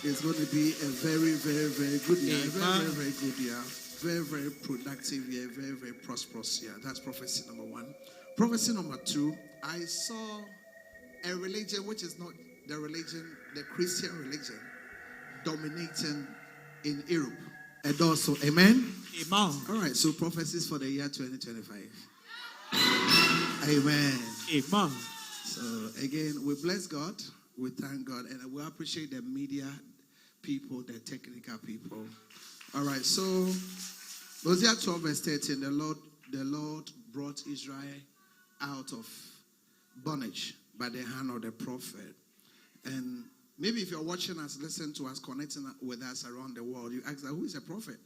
It's going to be a very, very, very good year. Very, very, very good year. Very, very productive year. Very, very prosperous year. That's prophecy number one. Prophecy number two, I saw a religion which is not the religion, the Christian religion, dominating in Europe. And also, amen? Amen. All right, so prophecies for the year 2025. Amen. Amen. So again, we bless God, we thank God, and we appreciate the media people, the technical people. All right, so Hosea 12 verse 13, the Lord brought Israel out of bondage by the hand of the prophet. And maybe if you're watching us, listen to us, connecting with us around the world, you ask, who is a prophet?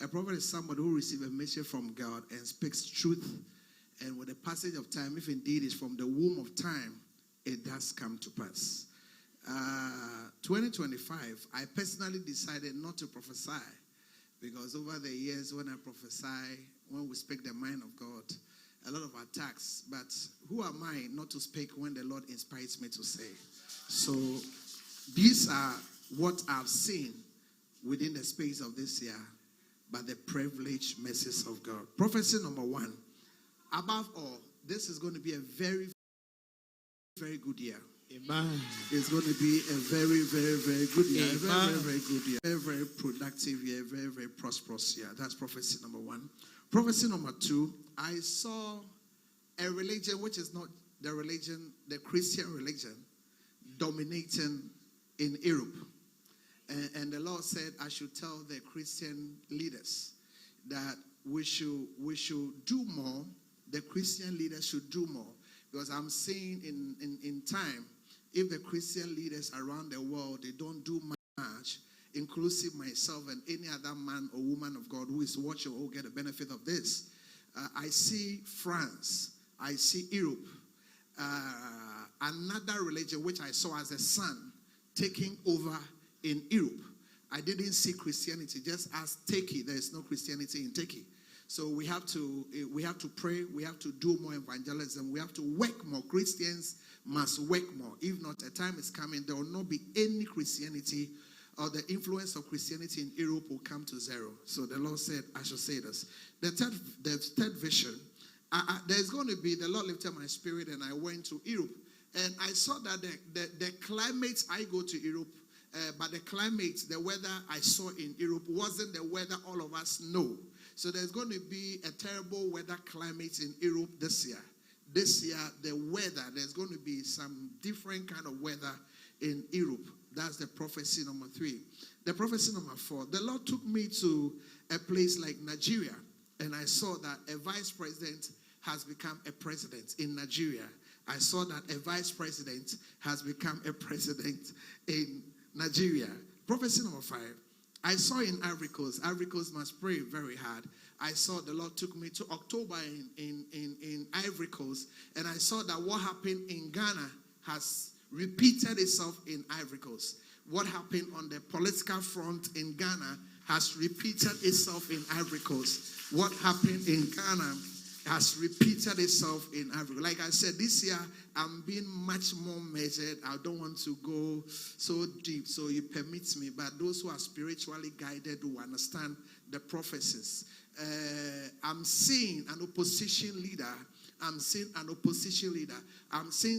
A prophet is somebody who receives a message from God and speaks truth. And with the passage of time, if indeed it's from the womb of time, it does come to pass. 2025, I personally decided not to prophesy, because over the years when I prophesy, when we speak the mind of God, a lot of attacks. But who am I not to speak when the Lord inspires me to say? So these are what I've seen within the space of this year by the privileged message of God. Prophecy number one. Above all, this is going to be a very, very good year. Amen. It's going to be a very, very, very good year. Amen. Very, very, very good year. Very, very productive year. Very, very prosperous year. That's prophecy number one. Prophecy number two, I saw a religion which is not the religion, the Christian religion, dominating in Europe. And the Lord said I should tell the Christian leaders that we should do more. The Christian leaders should do more. Because I'm seeing in time, if the Christian leaders around the world, they don't do much, inclusive myself and any other man or woman of God who is watching will get the benefit of this. I see France. I see Europe. Another religion which I saw as a son taking over in Europe. I didn't see Christianity. Just as Turkey, there is no Christianity in Turkey. So we have to pray. We have to do more evangelism. We have to work more. Christians must work more. If not, a time is coming, there will not be any Christianity, or the influence of Christianity in Europe will come to zero. So the Lord said, I should say this. The third vision, there's going to be, the Lord lifted my spirit and I went to Europe. And I saw that the climate, I go to Europe, but the climate, the weather I saw in Europe wasn't the weather all of us know. So there's going to be a terrible weather climate in Europe this year. This year, the weather, there's going to be some different kind of weather in Europe. That's the prophecy number three. The prophecy number four, the Lord took me to a place like Nigeria, and I saw that a vice president has become a president in Nigeria. I saw that a vice president has become a president in Nigeria. Prophecy number five. I saw in Ivory Coast. Ivory Coast must pray very hard. I saw the Lord took me to October in Ivory Coast, and I saw that what happened in Ghana has repeated itself in Ivory Coast. What happened on the political front in Ghana has repeated itself in Ivory Coast. What happened in Ghana has repeated itself in Africa. Like I said, this year I'm being much more measured. I don't want to go so deep, so you permit me. But those who are spiritually guided will understand the prophecies. I'm seeing an opposition leader. I'm seeing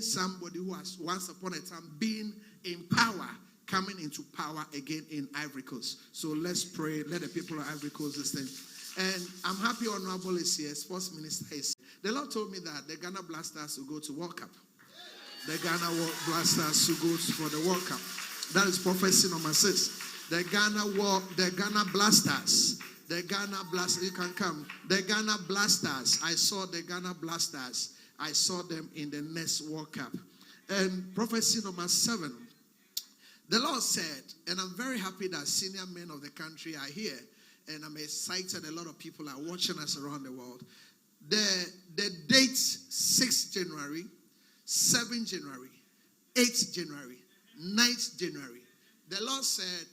somebody who has once upon a time been in power, coming into power again in Ivory Coast. So let's pray. Let the people of Ivory Coast listen. And I'm happy Honorable is here, Sports Minister is here. The Lord told me that the Ghana Blasters will go to World Cup. The Ghana Blasters will go for the World Cup. That is prophecy number 6. The Ghana Blasters, you can come. The Ghana Blasters, I saw the Ghana Blasters. I saw them in the next World Cup. And prophecy number 7. The Lord said, and I'm very happy that senior men of the country are here. And I'm excited. A lot of people are watching us around the world. The dates 6 January, 7 January, 8 January, 9th January. The Lord said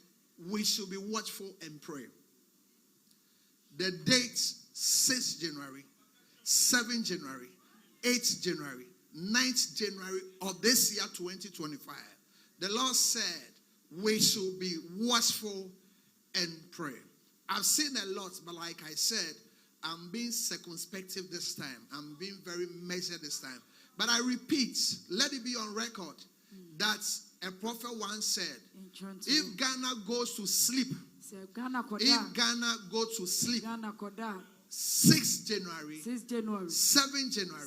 we should be watchful and pray. The dates 6 January, 7 January, 8 January, 9th January of this year 2025. The Lord said we should be watchful and pray. I've seen a lot, but like I said, I'm being circumspective this time. I'm being very measured this time. But I repeat, let it be on record that a prophet once said, if Ghana goes to sleep, 6 January, 7 January,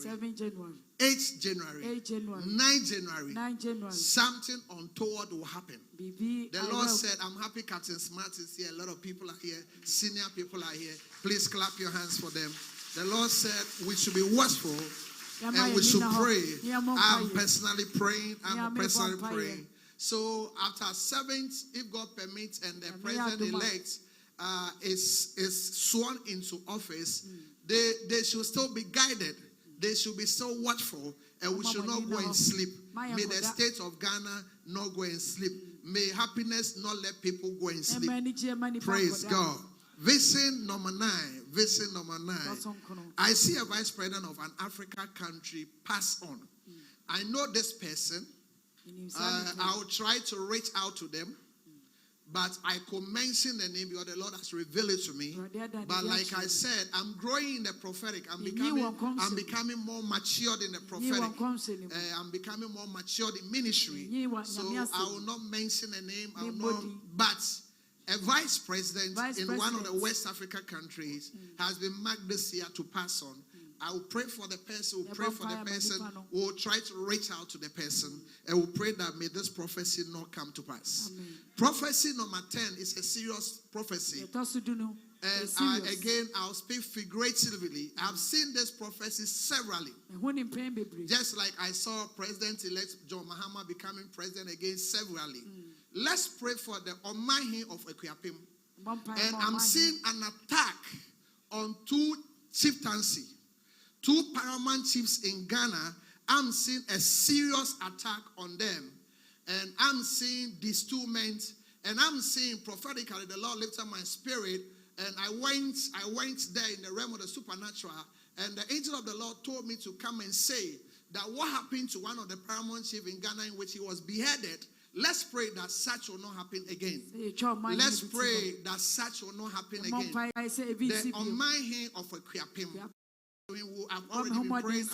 8 January, 9 January, something untoward will happen. The Lord said, I'm happy Captain Smart is here. A lot of people are here. Senior people are here. Please clap your hands for them. The Lord said we should be watchful and we should pray. I'm personally praying. So after 7th, if God permits, and the president-elect is sworn into office, they should still be guided. They should be still watchful, and we should not go and sleep. May the state of Ghana not go and sleep. May happiness not let people go and sleep. Praise God. Vision number 9. I see a vice president of an African country pass on. I know this person. I'll try to reach out to them. But I could mention the name because the Lord has revealed it to me. But like I said, I'm growing in the prophetic. I'm becoming more matured in the prophetic. I'm becoming more matured in ministry. So I will not mention a name. But a vice president in one of the West Africa countries has been marked this year to pass on. I will pray for the person. We'll pray for the person. We'll try to reach out to the person. And we'll pray that may this prophecy not come to pass. Amen. Prophecy number 10 is a serious prophecy. And again, I'll speak figuratively. I've seen this prophecy severally. Just like I saw President-elect John Mahama becoming president again severally. Let's pray for the Maham of Equiapim. And I'm seeing an attack on 2 chieftaincy. 2 paramount chiefs in Ghana. I'm seeing a serious attack on them. And I'm seeing these 2 men. And I'm seeing prophetically the Lord lifted my spirit. And I went there in the realm of the supernatural. And the angel of the Lord told me to come and say that what happened to one of the paramount chiefs in Ghana in which he was beheaded, let's pray that such will not happen again. Let's pray that such will not happen again. The Maham of Equiapim. I've already been praying.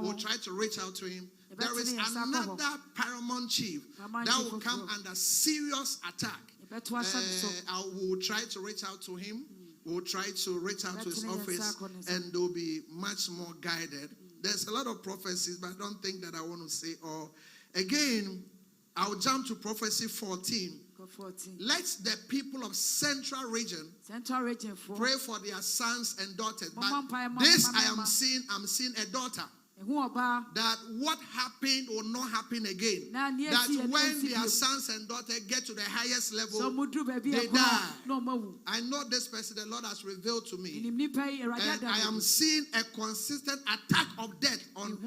We'll try to reach out to him. There is another paramount chief that will come under serious attack. I will try to reach out to him. We'll try to reach out to his office, and they'll be much more guided. There's a lot of prophecies, but I don't think that I want to say all. Again, I'll jump to prophecy 14. Let the people of Central Region pray for their sons and daughters. But this I'm seeing a daughter. That what happened will not happen again. That when their sons and daughters get to the highest level, they die. I know this person the Lord has revealed to me. And I am seeing a consistent attack of death on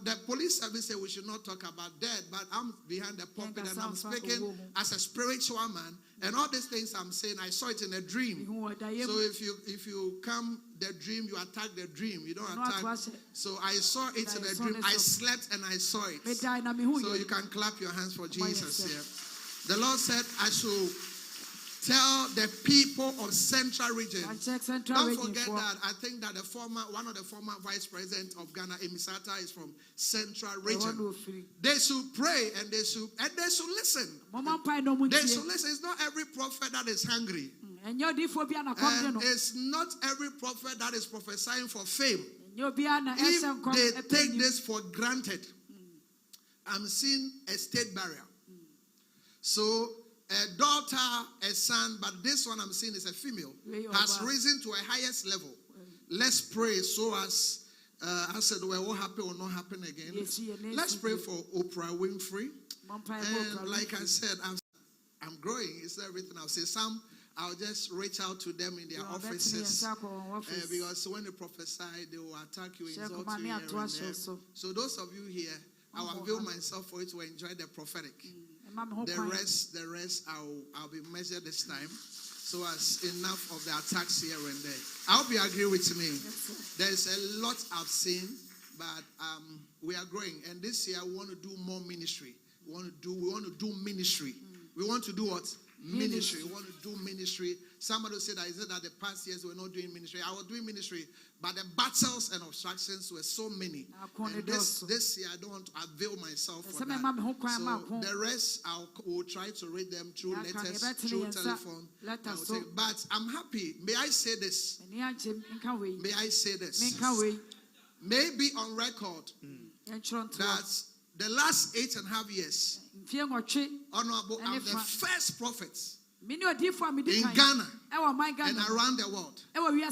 the police service. Say we should not talk about death, but I'm behind the pulpit and I'm speaking as a spiritual man. And all these things I'm saying, I saw it in a dream. So if you come the dream, you attack the dream. You don't attack. So I saw it in a dream. I slept and I saw it. So you can clap your hands for Jesus here. The Lord said I should tell the people of Central Region. Don't forget that I think that one of the former vice presidents of Ghana, Emisata, is from Central Region. They should pray and they should listen. They should listen. It's not every prophet that is hungry. And it's not every prophet that is prophesying for fame. If they take this for granted, I'm seeing a state barrier. So a daughter, a son, but this one I'm seeing is a female, has risen to a highest level. Let's pray so as I said, well, what happened will not happen again. Let's pray for Oprah Winfrey. And like I said, I'm growing. It's everything I'll say. Some I'll just reach out to them in their offices. Because when they prophesy, they will attack you, insult you here and there. So those of you here, I'll avail myself for you to enjoy the prophetic. The rest, I'll be measured this time. So as enough of the attacks here and there. I hope you agree with me. There's a lot I've seen, but we are growing. And this year we want to do more ministry. We want to do ministry. We want to do what? Ministry. We want to do ministry. Somebody said that the past years we were not doing ministry. I was doing ministry, but the battles and obstructions were so many. And this year I don't want to avail myself for that. So the rest I will try to read them through letters, through telephone. But I'm happy. May I say this? May I say this? Maybe on record that the last 8.5 years, Honorable, I'm the first prophet in Ghana and around the world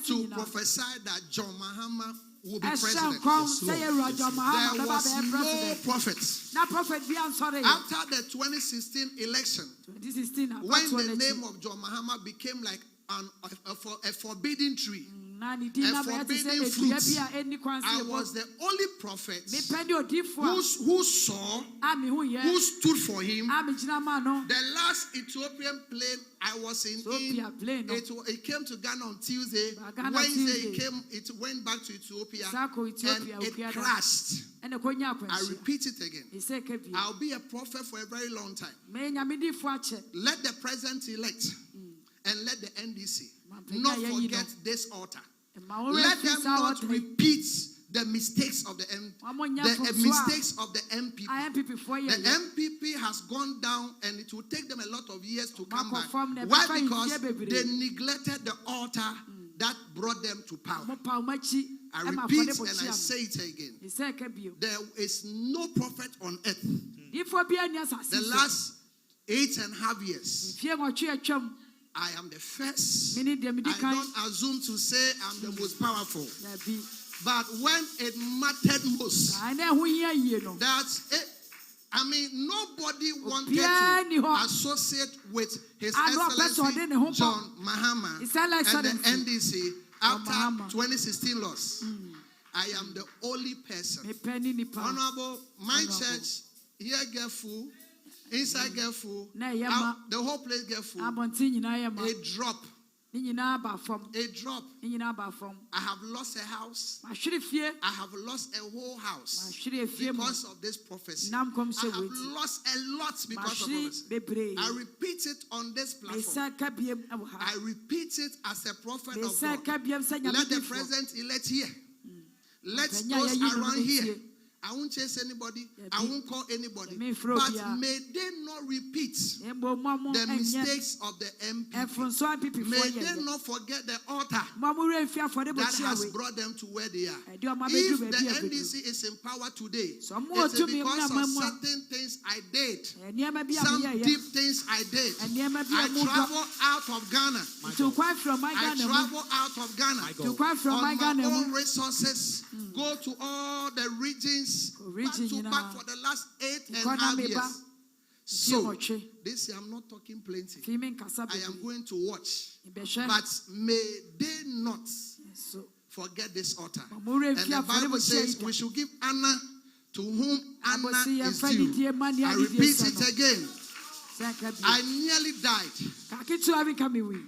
to prophesy that John Mahama will be president. There was no prophet. After the 2016 election, when the name of John Mahama became like a forbidden tree, a forbidden fruit, I was the only prophet who saw, who stood for him. The last Ethiopian plane I was in, it came to Ghana on Tuesday. Wednesday it went back to Ethiopia and it crashed. I repeat it again. I'll be a prophet for a very long time. Let the president-elect and let the NDC not forget this altar. Let them not repeat the mistakes of the mistakes of the MPP. The MPP has gone down and it will take them a lot of years to come back. Why? Because they neglected the altar that brought them to power. I repeat and I say it again. There is no prophet on earth. The last 8.5 years, I am the first. I don't assume to say I'm the most powerful. But when it mattered most, that's it. I mean, nobody wanted to associate with His Excellency John Mahama and the NDC after 2016 loss. I am the only person. Honorable, my church here get full. Inside get full, the whole place get full. A drop. A drop. I have lost a house. I have lost a whole house because of this prophecy. I have lost a lot because of prophecy. I repeat it on this platform. I repeat it as a prophet of God. Let the president-elect here. Let those around here. I won't chase anybody. I won't call anybody. But may they not repeat the mistakes of the MPP. May they not forget the altar that has brought them to where they are. If the NDC is in power today, it's because of certain things I did. Some deep things I did. I travel out of Ghana. I travel out of Ghana on my own resources. Go to all the regions back to back for the last 8.5 years. So, this year I'm not talking plenty. I am going to watch. But may they not forget this altar. And the Bible says we should give honor to whom honor is due. I repeat it again. I nearly died.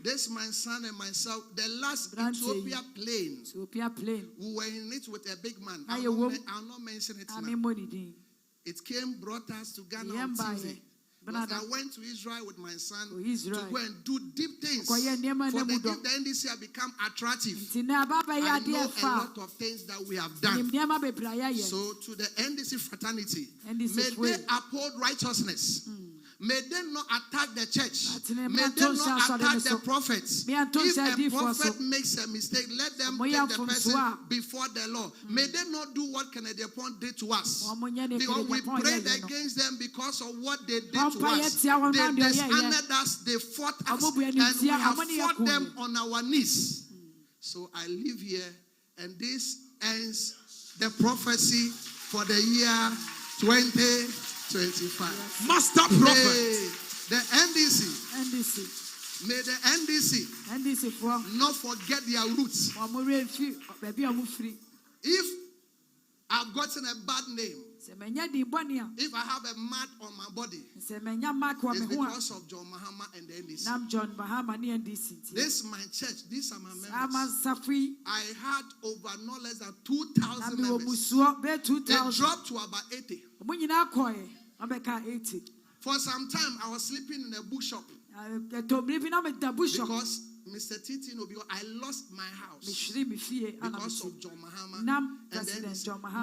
This my son and myself, the last Ethiopia plane, we were in it with a big man. I'll not mention it now. It brought us to Ghana on Tuesday. Because I went to Israel with my son to go and do deep things. For the NDC have become attractive. I know a lot of things that we have done. So to the NDC fraternity, may they uphold righteousness. May they not attack the church. May they not attack the prophets. If a prophet makes a mistake, let them take the person before the law. May they not do what Kennedy Pond did to us. Because we prayed against them because of what they did to us. They dishonored us, they fought us, and we have fought them on our knees. So I live here, and this ends the prophecy for the year 2025. Master prophet. The NDC. May the NDC not forget their roots. If I've gotten a bad name, if I have a mark on my body, it's because of John Mahama and the NDC. This is my church. These are my members. I had over no less than 2,000 members. It dropped to about 80. For some time, I was sleeping in a bookshop. Because Mr. Titi, I lost my house because of John Mahama. And then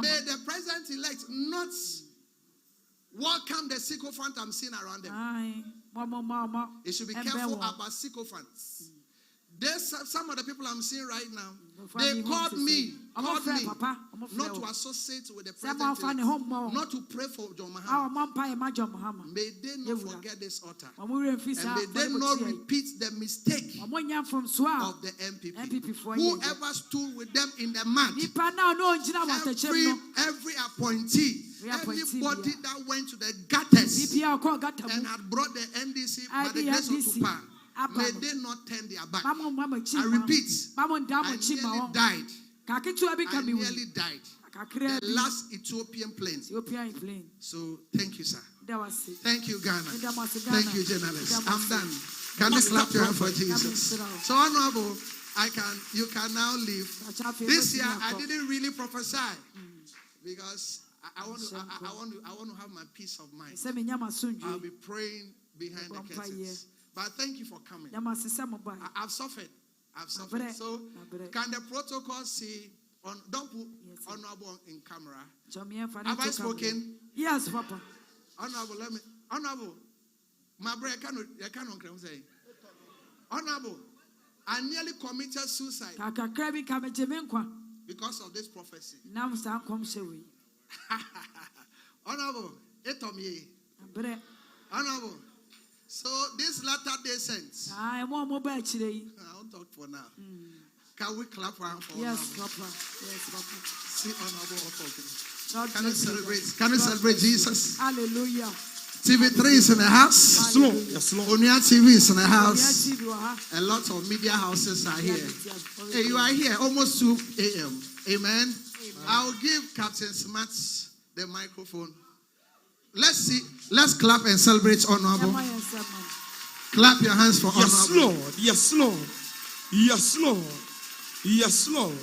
may the president-elect not welcome the sycophant I'm seeing around them. It should be careful about sycophants. There's some of the people I'm seeing right now. They called me not to associate with the president, not to pray for John Mahama. May they not forget this altar, and may they not repeat the mistake of the MPP. Whoever stood with them in the mud, every appointee, everybody that went to the gutters and had brought the NDC by the grace of Tupac. May they not turn their back. I repeat, I nearly died. The last Ethiopian plane. So thank you, sir. Thank you, Ghana. Thank you, journalists. I'm done. Can you clap your hand for Jesus? So honorable, you can now leave. This year I didn't really prophesy because I want to have my peace of mind. I'll be praying behind the curtains. But thank you for coming. I've suffered. So, can the protocol see don't put honorable in camera? Have I spoken? Yes, Papa. Honorable, my brother, I can't say. Honorable, I nearly committed suicide because of this prophecy. Honorable, honorable. So this latter day saints. I won't talk for now. Can we clap for him? Yes, Papa. Yes, Papa. See honorable. Can you celebrate? Can you celebrate Jesus? Hallelujah. TV3 is in the house. Yes, Lord. Yes, Lord. Onia TV is in the house. A lot of media houses are here. Hey, you are here almost 2 a.m. Amen. I'll give Captain Smart the microphone. Let's see. Let's clap and celebrate honorable. Clap your hands for honorable. Yes, Lord. Yes, Lord. Yes, Lord.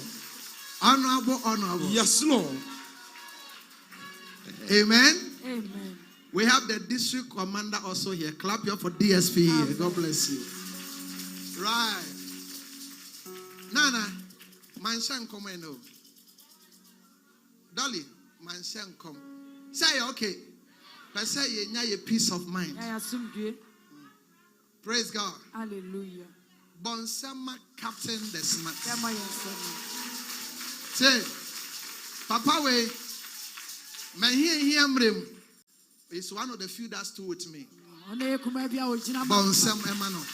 Honorable. Yes, Lord. Amen. Amen. We have the district commander also here. Clap your for DSP here. Amen. God bless you. Right. Nana, Manshan come and no. Dolly, Manshan come. Say okay. But say you have a peace of mind. Praise God. Hallelujah. Bonsama Captain the Smart. Say, Papa we, my here is one of the few that stood with me. Bonsam Emmanuel.